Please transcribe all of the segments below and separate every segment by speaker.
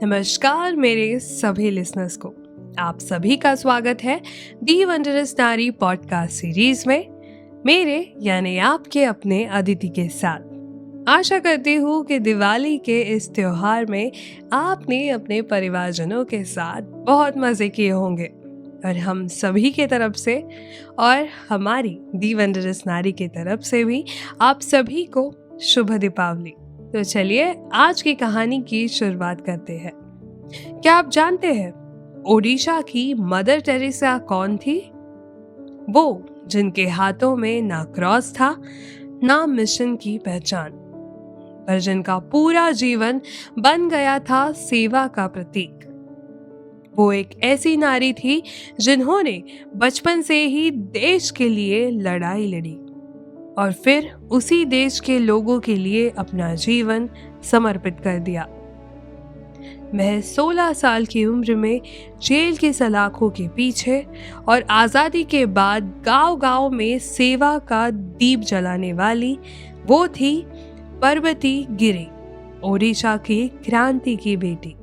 Speaker 1: नमस्कार मेरे सभी लिसनर्स को। आप सभी का स्वागत है दी वंडरस नारी पॉडकास्ट सीरीज में मेरे यानी आपके अपने अदिति के साथ। आशा करती हूँ कि दिवाली के इस त्योहार में आपने अपने परिवारजनों के साथ बहुत मजे किए होंगे और हम सभी के तरफ से और हमारी दी वंडरस नारी के तरफ से भी आप सभी को शुभ दीपावली। तो चलिए आज की कहानी की शुरुआत करते हैं। क्या आप जानते हैं ओडिशा की मदर टेरेसा कौन थी? वो जिनके हाथों में ना क्रॉस था ना मिशन की पहचान, पर जिनका पूरा जीवन बन गया था सेवा का प्रतीक। वो एक ऐसी नारी थी जिन्होंने बचपन से ही देश के लिए लड़ाई लड़ी और फिर उसी देश के लोगों के लिए अपना जीवन समर्पित कर दिया। महज 16 साल की उम्र में जेल की सलाखों के पीछे और आज़ादी के बाद गांव-गांव में सेवा का दीप जलाने वाली वो थी पार्वती गिरी, ओडिशा की क्रांति की बेटी।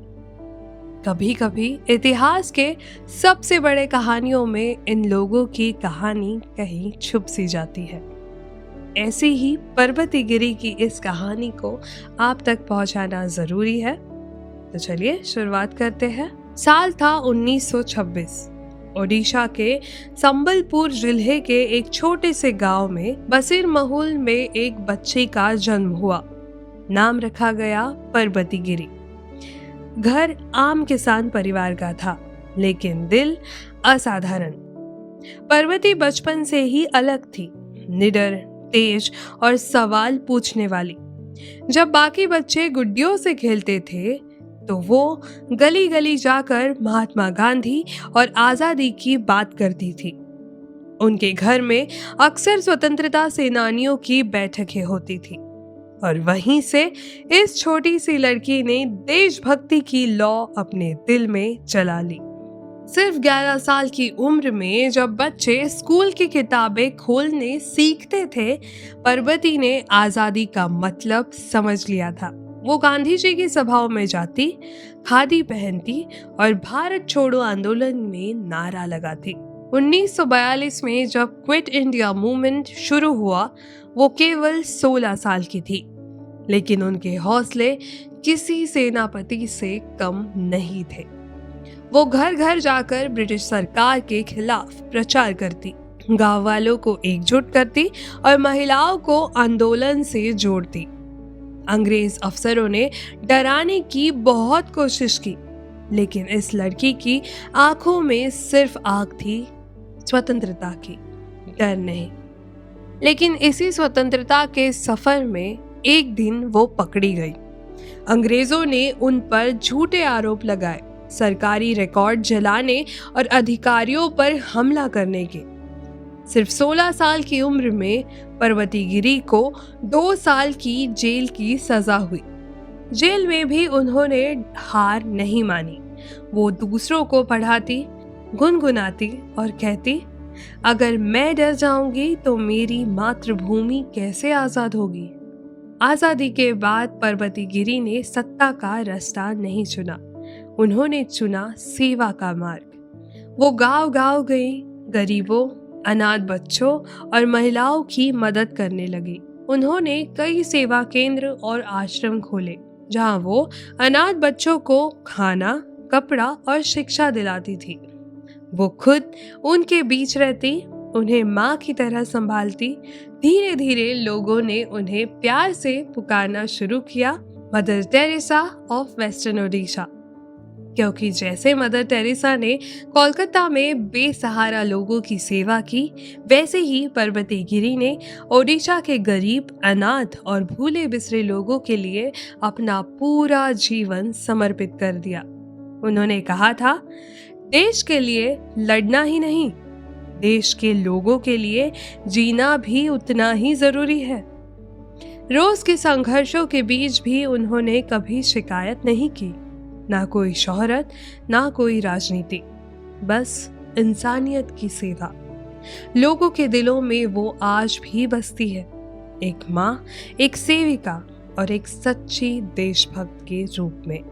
Speaker 1: कभी कभी इतिहास के सबसे बड़े कहानियों में इन लोगों की कहानी कहीं छुप सी जाती है। ऐसी ही पार्वती गिरी की इस कहानी को आप तक पहुंचाना जरूरी है। तो चलिए शुरुआत करते हैं। साल था 1926। ओडिशा के संबलपुर जिले के एक छोटे से गांव में बसीर महल में एक बच्चे का जन्म हुआ। नाम रखा गया पार्वती गिरी। घर आम किसान परिवार का था, लेकिन दिल असाधारण। पार्वती बचपन से ही अलग थी, निडर, तेज और सवाल पूछने वाली। जब बाकी बच्चे गुड्डियों से खेलते थे तो वो गली गली जाकर महात्मा गांधी और आजादी की बात करती थी। उनके घर में अक्सर स्वतंत्रता सेनानियों की बैठकें होती थी और वहीं से इस छोटी सी लड़की ने देशभक्ति की लौ अपने दिल में जला ली। सिर्फ 11 साल की उम्र में जब बच्चे स्कूल की किताबें खोलने सीखते थे, पार्वती ने आजादी का मतलब समझ लिया था। वो गांधी जी की सभाओं में जाती, खादी पहनती और भारत छोड़ो आंदोलन में नारा लगाती। 1942 में जब क्विट इंडिया मूवमेंट शुरू हुआ, वो केवल 16 साल की थी, लेकिन उनके हौसले किसी सेनापति से कम नहीं थे। वो घर घर जाकर ब्रिटिश सरकार के खिलाफ प्रचार करती, गांव वालों को एकजुट करती और महिलाओं को आंदोलन से जोड़ती। अंग्रेज अफसरों ने डराने की बहुत कोशिश की, लेकिन इस लड़की की आंखों में सिर्फ आग थी, स्वतंत्रता की, डर नहीं। लेकिन इसी स्वतंत्रता के सफर में एक दिन वो पकड़ी गई। अंग्रेजों ने उन पर झूठे आरोप लगाए, सरकारी रिकॉर्ड जलाने और अधिकारियों पर हमला करने के। सिर्फ 16 साल की उम्र में पार्वती गिरी को 2 साल की जेल की सजा हुई। जेल में भी उन्होंने हार नहीं मानी। वो दूसरों को पढ़ाती, गुनगुनाती और कहती, अगर मैं डर जाऊंगी तो मेरी मातृभूमि कैसे आजाद होगी। आजादी के बाद पार्वती गिरी ने सत्ता का रास्ता नहीं चुना, उन्होंने चुना सेवा का मार्ग। वो गांव गांव गई, गरीबों, अनाथ बच्चों और महिलाओं की मदद करने लगी। उन्होंने कई सेवा केंद्र और आश्रम खोले, जहां वो अनाथ बच्चों को खाना, कपड़ा और शिक्षा दिलाती थी। वो खुद उनके बीच रहती, उन्हें माँ की तरह संभालती। धीरे धीरे लोगों ने उन्हें प्यार से पुकारना शुरू किया, mother Teresa of western Odisha, क्योंकि जैसे मदर टेरेसा ने कोलकाता में बेसहारा लोगों की सेवा की, वैसे ही पार्वती गिरी ने ओडिशा के गरीब, अनाथ और भूले बिसरे लोगों के लिए अपना पूरा जीवन समर्पित कर दिया। उन्होंने कहा था, देश के लिए लड़ना ही नहीं, देश के लोगों के लिए जीना भी उतना ही जरूरी है। रोज के संघर्षों के बीच भी उन्होंने कभी शिकायत नहीं की, ना कोई शोहरत, ना कोई राजनीति, बस इंसानियत की सेवा। लोगों के दिलों में वो आज भी बसती है, एक माँ, एक सेविका और एक सच्ची देशभक्त के रूप में।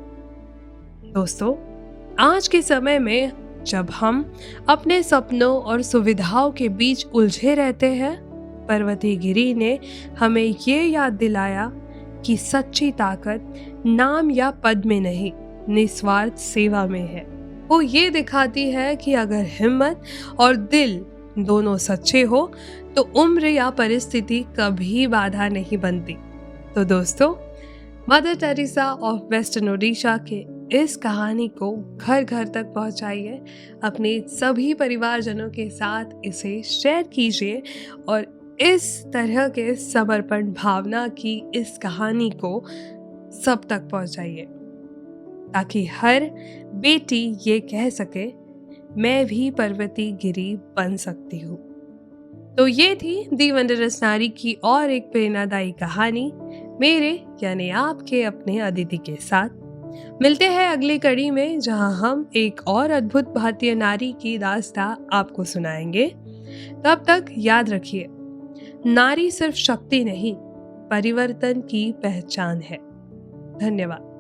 Speaker 1: दोस्तों, आज के समय में जब हम अपने सपनों और सुविधाओं के बीच उलझे रहते हैं, पर्वती गिरी ने हमें ये याद दिलाया कि सच्ची ताकत नाम या पद में नहीं, निस्वार्थ सेवा में है। वो ये दिखाती है कि अगर हिम्मत और दिल दोनों सच्चे हो तो उम्र या परिस्थिति कभी बाधा नहीं बनती। तो दोस्तों, mother Teresa of western Odisha के इस कहानी को घर घर तक पहुंचाइए, अपने सभी परिवारजनों के साथ इसे शेयर कीजिए और इस तरह के समर्पण भावना की इस कहानी को सब तक पहुंचाइए, ताकि हर बेटी ये कह सके, मैं भी पर्वती गिरी बन सकती हूँ। तो ये थी दी वंडरस नारी की और एक प्रेरणादायी कहानी, मेरे यानी आपके अपने अदिति के साथ। मिलते हैं अगली कड़ी में, जहां हम एक और अद्भुत भारतीय नारी की दास्तां आपको सुनाएंगे। तब तक याद रखिए, नारी सिर्फ शक्ति नहीं, परिवर्तन की पहचान है। धन्यवाद।